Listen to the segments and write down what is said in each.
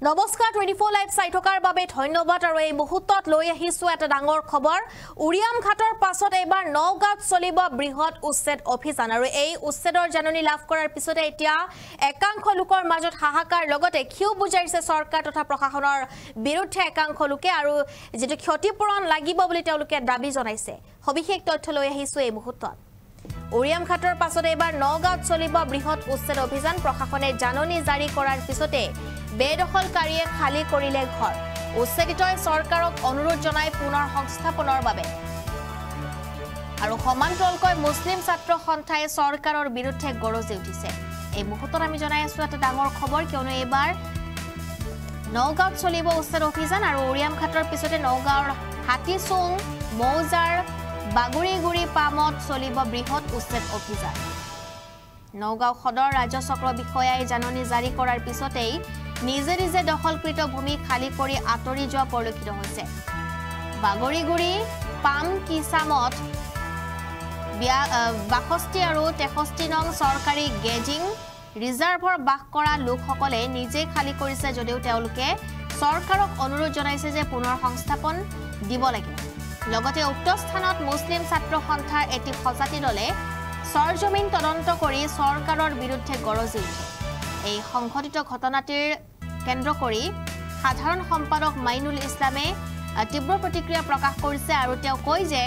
নমস্কাৰ 24 লাইভ চাই থকাৰ বাবে ধন্যবাদ আৰু এই মুহূৰ্তত লৈ আহিছো এটা ডাঙৰ খবৰ উৰিয়াম ঘাটৰ পাছত এবাৰ নওগাঁত চলিব বৃহৎ উচ্ছেদ অভিযান আৰু এই উচ্ছেদৰ জাননী লাভ কৰাৰ পিছতে এতিয়া একাংশ লোকৰ মাজত হাহাকাৰ লগতে ক্ষোভ বুজাইছে চৰকাৰ তথা প্ৰশাসনৰ বিৰুদ্ধে একাংশ লোকে আৰু যেটো ক্ষতিপূৰণ লাগিব বুলি তেওঁলোকে দাবী জনাইছে সবিশেষ তথ্য লৈ আহিছো এই মুহূৰ্তত উৰিয়াম ঘাটৰ পাছত এবাৰ নওগাঁত চলিব বৃহৎ উচ্ছেদ অভিযান প্ৰশাসনে জাননী জাৰি কৰাৰ পিছতে বেদখলকাৰীয়ে খালি কৰিলে ঘৰ উচ্ছেদিতই চৰকাৰক অনুৰোধ জনাই পুনৰ সংস্থাপনৰ বাবে আৰু সমান্তৰালকৈ মুছলিম ছাত্ৰ সন্থাই চৰকাৰৰ বিৰুদ্ধে গৰজি উঠিছে এই মুহূৰ্তত আমি জনাই আছো এটা ডাঙৰ খবৰ কিয়নো এবাৰ নওগাঁত চলিব উচ্ছেদ অভিযান আৰু উৰিয়াম ঘাটৰ পিছতে নওগাঁৰ হাতীচুং মৌজাৰ বাগুৰিগুৰি পামত চলিব বৃহৎ উচ্ছেদ অভিযান নওগাঁও সদৰ ৰাজ্য চক্ৰ বিষয়াই জাননী জাৰি কৰাৰ পিছতেই নিজে নিজে দখলকৃত ভূমি খালি কৰি আতৰি যোৱা পৰিলক্ষিত হৈছে বাগৰিগুৰি পাম কিসামত 62 আৰু 63 নং চৰকাৰী গেজিং ৰিজাৰ্ভৰ বাস কৰা লোকসকলে নিজে খালি কৰিছে যদিও তেওঁলোকে চৰকাৰক অনুৰোধ জনাইছে যে পুনৰ সংস্থাপন দিব লাগে লগতে উক্ত স্থানত মুছলিম ছাত্ৰ সন্থাৰ এটি সজাতি দলে সৰজমিন তদন্ত কৰি চৰকাৰৰ বিৰুদ্ধে গৰজি উঠে এই সংঘটিত ঘটনাটিৰ কেন্দ্ৰ কৰি সাধাৰণ সম্পাদক মাইনুল ইছলামে তীব্ৰ প্ৰতিক্ৰিয়া প্ৰকাশ কৰিছে আৰু তেওঁ কয় যে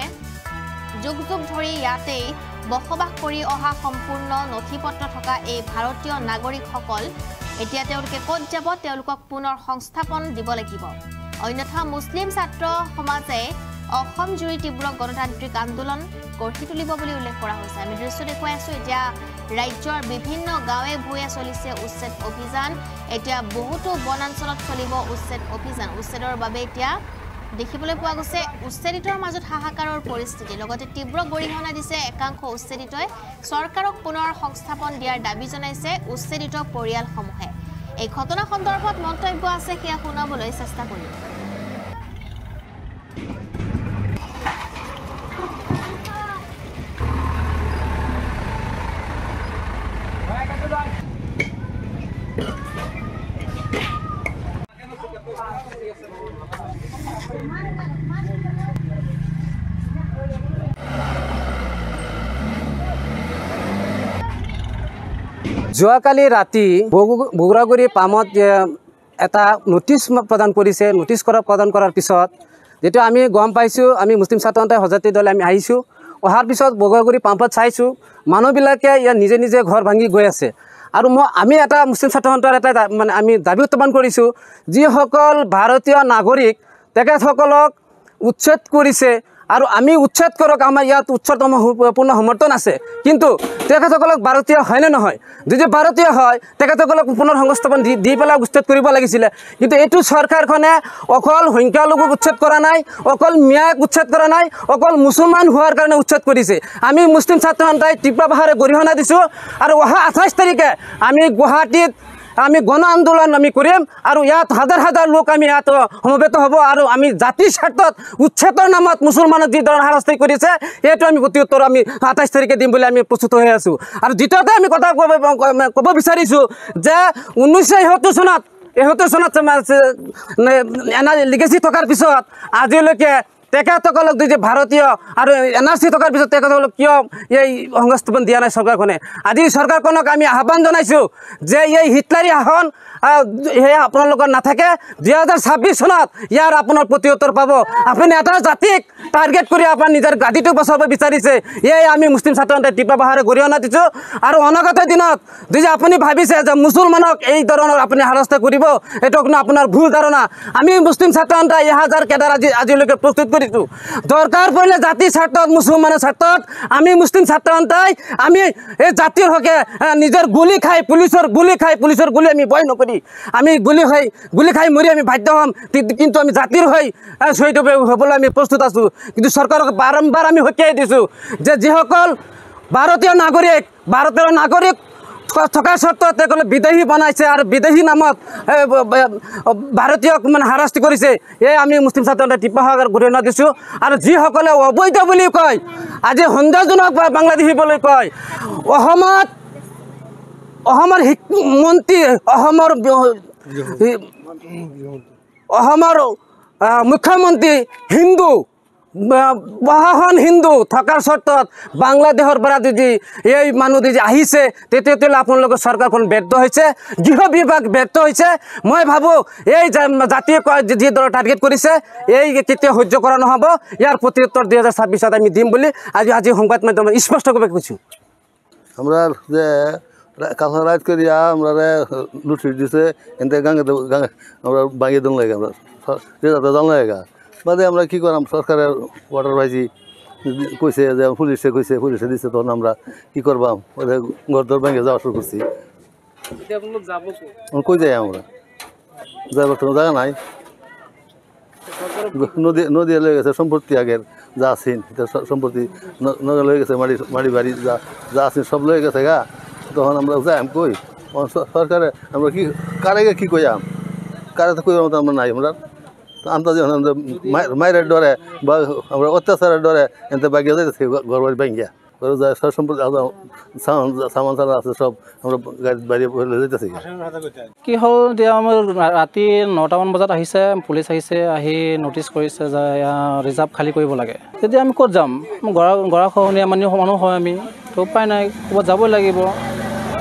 যুগ যুগ ধৰি ইয়াতেই বসবাস কৰি অহা সম্পূৰ্ণ নথিপত্ৰ থকা এই ভাৰতীয় নাগৰিকসকল এতিয়া তেওঁলোকে ক'ত যাব তেওঁলোকক পুনৰ সংস্থাপন দিব লাগিব অন্যথা মুছলিম ছাত্ৰ সমাজে অসম জুৰি তীব্ৰ গণতান্ত্ৰিক আন্দোলন গঢ়ি তুলিব বুলি উল্লেখ কৰা হৈছে আমি দৃশ্য দেখুৱাই আছো এতিয়া ৰাজ্যৰ বিভিন্ন গাঁৱে ভূঞে চলিছে উচ্ছেদ অভিযান এতিয়া বহুতো বনাঞ্চলত চলিব উচ্ছেদ অভিযান উচ্ছেদৰ বাবে এতিয়া দেখিবলৈ পোৱা গৈছে উচ্ছেদিতৰ মাজত হাহাকাৰৰ পৰিস্থিতি লগতে তীব্ৰ গৰিহণা দিছে একাংশ উচ্ছেদিতই চৰকাৰক পুনৰ সংস্থাপন দিয়াৰ দাবী জনাইছে উচ্ছেদিত পৰিয়ালসমূহে এই ঘটনা সন্দৰ্ভত মন্তব্য আছে সেয়া শুনাবলৈ চেষ্টা কৰিম যোৱাকালি ৰাতি বগুৰাগুৰি পামত এটা নোটিছ প্ৰদান কৰিছে নোটিছ প্ৰদান কৰাৰ পিছত যেটো আমি গম পাইছোঁ আমি মুছলিম ছাত্ৰ সন্থাৰ সজাতি দলে আমি আহিছোঁ অহাৰ পিছত বগুৰাগুৰি পাম্পত চাইছোঁ মানুহবিলাকে ইয়াত নিজে নিজে ঘৰ ভাঙি গৈ আছে আৰু আমি এটা মুছলিম ছাত্ৰ সন্থাৰ এটা মানে আমি দাবী উত্থাপন কৰিছোঁ যিসকল ভাৰতীয় নাগৰিক তেখেতসকলক উচ্ছেদ কৰিছে আৰু আমি উচ্ছেদ কৰক আমাৰ ইয়াত উচ্চতম পূৰ্ণ সমৰ্থন আছে কিন্তু তেখেতসকলক ভাৰতীয় হয়নে নহয় যদি ভাৰতীয় হয় তেখেতসকলক পুনৰ সংস্থাপন দি পেলাই উচ্ছেদ কৰিব লাগিছিলে কিন্তু এইটো চৰকাৰখনে অকল সংখ্যালঘুক উচ্ছেদ কৰা নাই অকল মিয়াক উচ্ছেদ কৰা নাই অকল মুছলমান হোৱাৰ কাৰণে উচ্ছেদ কৰিছে আমি মুছলিম ছাত্ৰ সন্থাই তীব্ৰ ভাষাৰে গৰিহণা দিছোঁ আৰু অহা 28 তাৰিখে আমি গুৱাহাটীত আমি গণ আন্দোলন আমি কৰিম আৰু ইয়াত হাজাৰ হাজাৰ লোক আমি ইয়াত সমবেত হ'ব আৰু আমি জাতিৰ স্বাৰ্থত উচ্ছেদৰ নামত মুছলমানক যি ধৰণৰ হাৰাশাস্তি কৰিছে এইটো আমি প্ৰত্যুত্তৰ আমি 28 তাৰিখে দিম বুলি আমি প্ৰস্তুত হৈ আছোঁ আৰু দ্বিতীয়তে আমি কথা ক'ব বিচাৰিছোঁ যে 1971 চনত লিগেচি থকাৰ পিছত আজিলৈকে তেখেতসকলক যদি ভাৰতীয় আৰু এনআৰচি থকাৰ পিছত তেখেতসকলক কিয় এই সংস্থাপন দিয়া নাই চৰকাৰখনে আজি চৰকাৰখনক আমি আহ্বান জনাইছোঁ যে এই হিটলাৰী শাসন সেয়া আপোনালোকৰ নাথাকে 2026 চনত ইয়াৰ আপোনাৰ প্ৰত্যুত্তৰ পাব আপুনি এটা জাতিক টাৰ্গেট কৰি আপোনাৰ নিজৰ গাদীটো বচাব বিচাৰিছে এই আমি মুছলিম ছাত্ৰ সন্থাই তীব্ৰ ভাষাৰে গৰিহণা দিছোঁ আৰু অনাগত দিনত যদি আপুনি ভাবিছে যে মুছলমানক এই ধৰণৰ আপুনি হাৰাশাস্তি কৰিব এইটো কোনো আপোনাৰ ভুল ধাৰণা আমি মুছলিম ছাত্ৰ সন্থাই 1000 কেডাৰ আজিলৈকে প্ৰস্তুত কৰিছোঁ দৰকাৰ পৰিলে জাতিৰ স্বাৰ্থত মুছলমানৰ স্বাৰ্থত আমি মুছলিম ছাত্ৰ সন্থাই আমি এই জাতিৰ হকে নিজৰ গুলি খাই পুলিচৰ গুলি আমি ভয় নকৰি আমি গুলি খাই মৰি আমি বাধ্য হ'ম কিন্তু আমি জাতিৰ হৈ শহীদ হ'বলৈ আমি প্ৰস্তুত আছোঁ কিন্তু চৰকাৰক বাৰম্বাৰ আমি সকীয়াই দিছোঁ যে যিসকল ভাৰতীয় নাগৰিক থকাৰ স্বত্বত তেওঁলোকে বিদেশী বনাইছে আৰু বিদেশী নামত ভাৰতীয়ক মানে হাৰাশাস্তি কৰিছে এই আমি মুছলিম ছাত্ৰ সন্থাই তীব্ৰ ভাষাৰে গৰিহণা দিছোঁ আৰু যিসকলে অবৈধ বুলি কয় আজি সন্দেহজনক বাংলাদেশী বুলি কয় অসমত অসমৰ মন্ত্ৰী অসমৰ মুখ্যমন্ত্ৰী হিন্দু প্ৰশাসন হিন্দু থকাৰ স্বত্বত বাংলাদেশৰ পৰা যদি এই মানুহ যদি আহিছে তেতিয়াহ'লে আপোনালোকৰ চৰকাৰখন ব্যৰ্থ হৈছে গৃহ বিভাগ ব্যৰ্থ হৈছে মই ভাবোঁ এই জাতিয়ে যি দৰে টাৰ্গেট কৰিছে এই কেতিয়াও সহ্য কৰা নহ'ব ইয়াৰ প্ৰত্যুত্তৰ 2026ত আমি দিম বুলি আজি সংবাদ মাধ্যমত স্পষ্টভাৱে কৈছোঁ আমরা যে কাঁচা রাইজ করিয়া আমরা লুটি দিছে এতে গাঙে আমরা বাঙিয়ে দন লাগে আমরা রেজাতে জান লাগা বাদে আমরা কী করাম সরকারের ওয়াটার ভাইজি কইছে যে পুলিশে কইছে পুলিশে দিছে তখন আমরা কী করবাম ঘর দর ভেঙে যাওয়া শুরু করছি কই যাই আমরা যাবার কোনো জায়গা নাই নদী লয়ে গেছে সম্পত্তি আগের যা আছেন সম্পত্তি নদী লয়ে গেছে মাড়ি বাড়ি যা আছেন সব লয়ে গেছে গা তখন আমরা যাইম কই সরকারে আমরা কি কারে কি কইয়াম কারে তো কইবার মতো আমরা নাই আমরা আন্তাজ মায়ের ডরে বা আমরা অত্যাচারের ডরে এতে বাগিয়ে যাইতেছি ঘর বাড়ি ভাঙ্গিয়া ঘরে যায় সব সম্পত্তি সামান সারা আছে সব আমরা গাড়ি বাড়ি যাইতেছি কি হ'ল এতিয়া আমাৰ ৰাতি 9টামান বজাত আহিছে পুলিচ আহিছে আহি ন'টিচ কৰিছে যে ৰিজাৰ্ভ খালী কৰিব লাগে তেতিয়া আমি ক'ত যাম গৰাখহনীয়া মানুহ হয় আমি তো উপায় নাই ক'ৰবাত যাবই লাগিব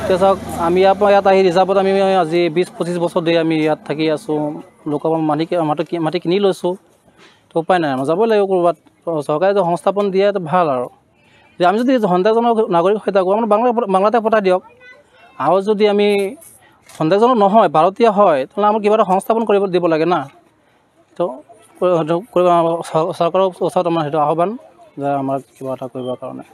এতিয়া চাওক আমি ইয়াত আহি ৰিজাৰ্ভত আমি আজি 20-25 বছৰ ধৰি আমি ইয়াত থাকি আছোঁ লোকৰ মাটি কিনি লৈছোঁ তো উপায় নাই আমাৰ যাবই লাগিব ক'ৰবাত চৰকাৰে যদি সংস্থাপন দিয়ে ভাল আৰু যে আমি যদি সন্দেহজনক নাগৰিক হৈ থাকোঁ আমাৰ বাংলাদেশ পঠাই দিয়ক আৰু যদি আমি সন্দেহজনক নহয় ভাৰতীয় হয় তেতিয়াহ'লে আমাক কিবা এটা সংস্থাপন দিব লাগে না তো চৰকাৰৰ ওচৰত আমাৰ সেইটো আহ্বান যে আমাক কিবা এটা কৰিবৰ কাৰণে